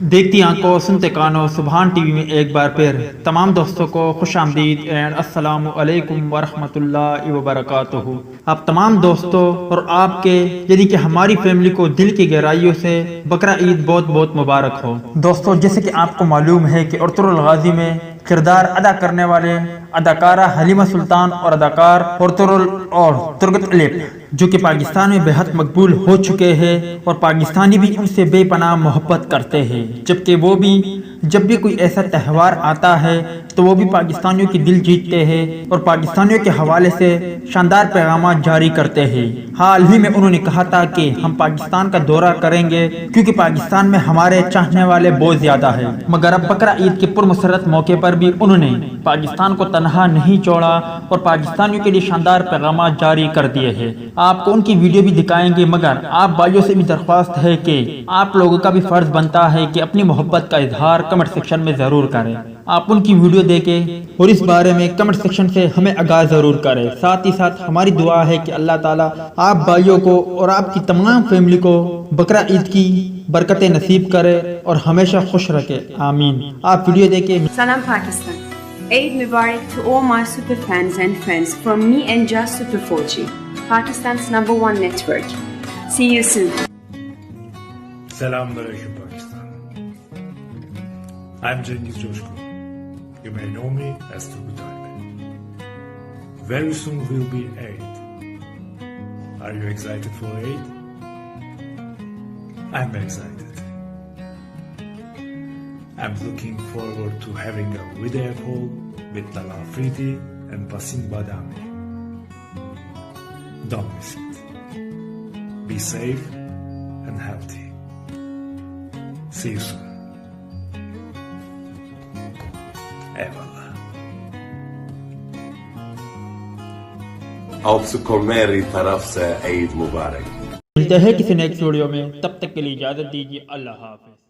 دیکھتی آنکھوں سنتے کانوں سبحان ٹی وی میں ایک بار پھر تمام دوستوں کو خوش آمدید اینڈ السلام علیکم ورحمۃ اللہ وبرکاتہ۔ آپ تمام دوستوں اور آپ کے یعنی کہ ہماری فیملی کو دل کی گہرائیوں سے بقرہ عید بہت بہت مبارک ہو۔ دوستوں جیسے کہ آپ کو معلوم ہے کہ ارطغرل الغازی میں کردار ادا کرنے والے اداکارہ حلیمہ سلطان اور اداکار ارطغرل اور ترگت علیپ جو کہ پاکستان میں بے حد مقبول ہو چکے ہیں اور پاکستانی بھی ان سے بے پناہ محبت کرتے ہیں، جبکہ وہ بھی جب بھی کوئی ایسا تہوار آتا ہے تو وہ بھی پاکستانیوں کی دل جیتتے ہیں اور پاکستانیوں کے حوالے سے شاندار پیغامات جاری کرتے ہیں۔ حال ہی میں انہوں نے کہا تھا کہ ہم پاکستان کا دورہ کریں گے کیونکہ پاکستان میں ہمارے چاہنے والے بہت زیادہ ہیں، مگر اب بقرہ عید کے پرمسرت موقع پر بھی انہوں نے پاکستان کو تنہا نہیں چھوڑا اور پاکستانیوں کے لیے شاندار پیغامات جاری کر دیے ہیں۔ آپ کو ان کی ویڈیو بھی دکھائیں گے، مگر آپ بھائیوں سے بھی درخواست ہے کہ آپ لوگوں کا بھی فرض بنتا ہے کہ اپنی محبت کا اظہار کمنٹ سیکشن میں ضرور کریں۔ آپ ان کی ویڈیو دیکھیں اور اس بارے میں کمنٹ سیکشن سے ہمیں آگاہ ضرور کریں۔ ساتھ ہی ساتھ ہماری دعا ہے کہ اللہ تعالیٰ آپ بھائیوں کو اور آپ کی تمام فیملی کو بقرہ عید کی برکتیں نصیب کرے اور ہمیشہ خوش رکھے، آمین۔ آپ ویڈیو دیکھیں۔ Salam Pakistan. Eid Mubarak to all my super fans and friends from me and Just Super 4G, Pakistan's #1 network. See you soon. Selamünaleyküm Pakistan. I'm Cengiz Coşkun. You may know me as Turgut Alp. Very soon will be Eid. Are you excited for Eid? I'm excited. I'm looking forward to having a video call with Lala Afridi and Basim Badami. Don't miss it. Be safe and healthy. See you soon. Eyvallah. آپ سب کو میری طرف سے عید مبارک۔ ملتے ہیں کسی next video میں، تب تک کے لیے اجازت دیجیے، اللہ حافظ۔